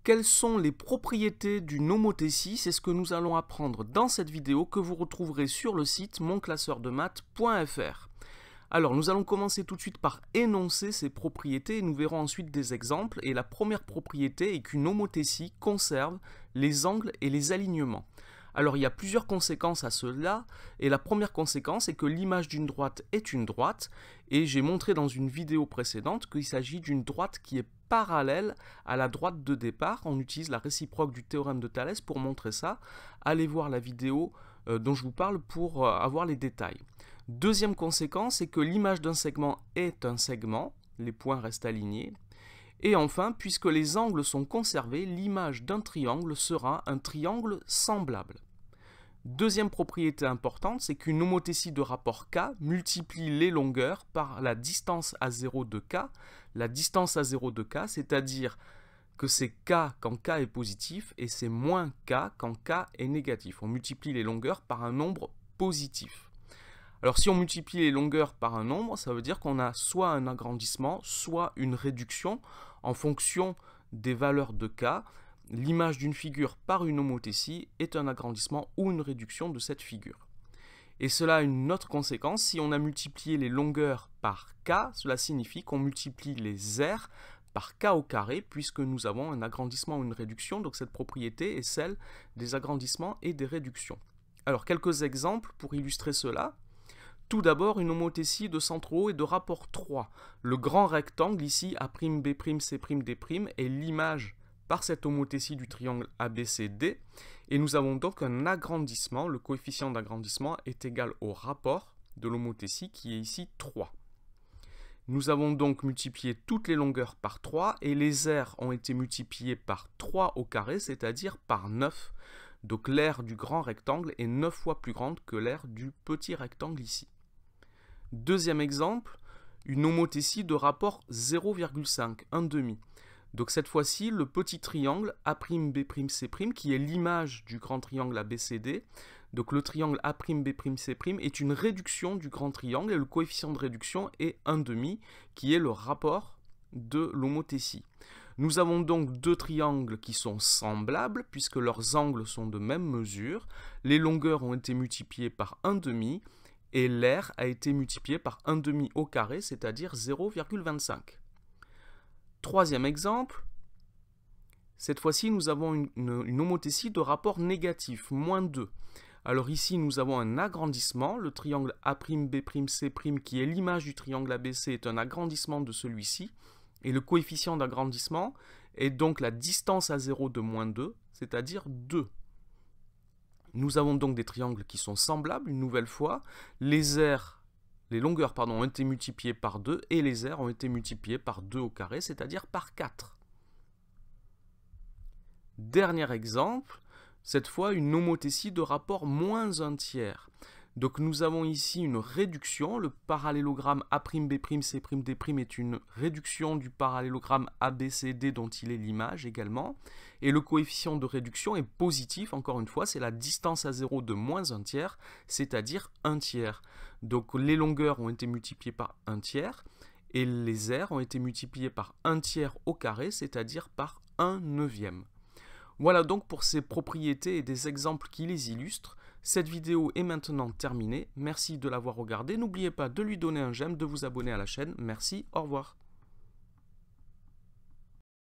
Quelles sont les propriétés d'une homothétie? C'est ce que nous allons apprendre dans cette vidéo que vous retrouverez sur le site monclasseurdemaths.fr. Alors, nous allons commencer tout de suite par énoncer ces propriétés et nous verrons ensuite des exemples. Et la première propriété est qu'une homothétie conserve les angles et les alignements. Alors, il y a plusieurs conséquences à cela, et la première conséquence est que l'image d'une droite est une droite, et j'ai montré dans une vidéo précédente qu'il s'agit d'une droite qui est parallèle à la droite de départ. On utilise la réciproque du théorème de Thalès pour montrer ça. Allez voir la vidéo dont je vous parle pour avoir les détails. Deuxième conséquence, c'est que l'image d'un segment est un segment, les points restent alignés. Et enfin, puisque les angles sont conservés, l'image d'un triangle sera un triangle semblable. Deuxième propriété importante, c'est qu'une homothétie de rapport K multiplie les longueurs par la distance à 0 de K. La distance à 0 de K, c'est-à-dire que c'est K quand K est positif et c'est moins K quand K est négatif. On multiplie les longueurs par un nombre positif. Alors si on multiplie les longueurs par un nombre, ça veut dire qu'on a soit un agrandissement, soit une réduction en fonction des valeurs de K. L'image d'une figure par une homothétie est un agrandissement ou une réduction de cette figure. Et cela a une autre conséquence, si on a multiplié les longueurs par K, cela signifie qu'on multiplie les aires par K au carré, puisque nous avons un agrandissement ou une réduction, donc cette propriété est celle des agrandissements et des réductions. Alors quelques exemples pour illustrer cela. Tout d'abord, une homothétie de centre O et de rapport 3. Le grand rectangle ici, A'B'C', D' est l'image par cette homothétie du triangle ABCD. Et nous avons donc un agrandissement. Le coefficient d'agrandissement est égal au rapport de l'homothétie qui est ici 3. Nous avons donc multiplié toutes les longueurs par 3 et les aires ont été multipliées par 3 au carré, c'est-à-dire par 9. Donc l'aire du grand rectangle est 9 fois plus grande que l'aire du petit rectangle ici. Deuxième exemple, une homothétie de rapport 0,5, 1,5. Donc cette fois-ci, le petit triangle A'B'C', qui est l'image du grand triangle ABCD, donc le triangle A'B'C' est une réduction du grand triangle et le coefficient de réduction est 1,5, qui est le rapport de l'homothétie. Nous avons donc deux triangles qui sont semblables puisque leurs angles sont de même mesure, les longueurs ont été multipliées par 1,5 et l'aire a été multipliée par 1,5 au carré, c'est-à-dire 0,25. Troisième exemple, cette fois-ci nous avons une homothétie de rapport négatif, moins 2. Alors ici nous avons un agrandissement, le triangle A'B'C' qui est l'image du triangle ABC est un agrandissement de celui-ci, et le coefficient d'agrandissement est donc la distance à 0 de moins 2, c'est-à-dire 2. Nous avons donc des triangles qui sont semblables, une nouvelle fois. Les longueurs ont été multipliées par 2 et les aires ont été multipliées par 2 au carré, c'est-à-dire par 4. Dernier exemple, cette fois une homothétie de rapport moins 1 tiers. Donc nous avons ici une réduction, le parallélogramme A'B'C', D' est une réduction du parallélogramme ABCD dont il est l'image également, et le coefficient de réduction est positif, encore une fois, c'est la distance à 0 de moins 1 tiers, c'est-à-dire 1 tiers. Donc les longueurs ont été multipliées par 1 tiers, et les aires ont été multipliées par 1 tiers au carré, c'est-à-dire par 1 neuvième. Voilà donc pour ces propriétés et des exemples qui les illustrent. Cette vidéo est maintenant terminée. Merci de l'avoir regardée. N'oubliez pas de lui donner un j'aime, de vous abonner à la chaîne. Merci, au revoir.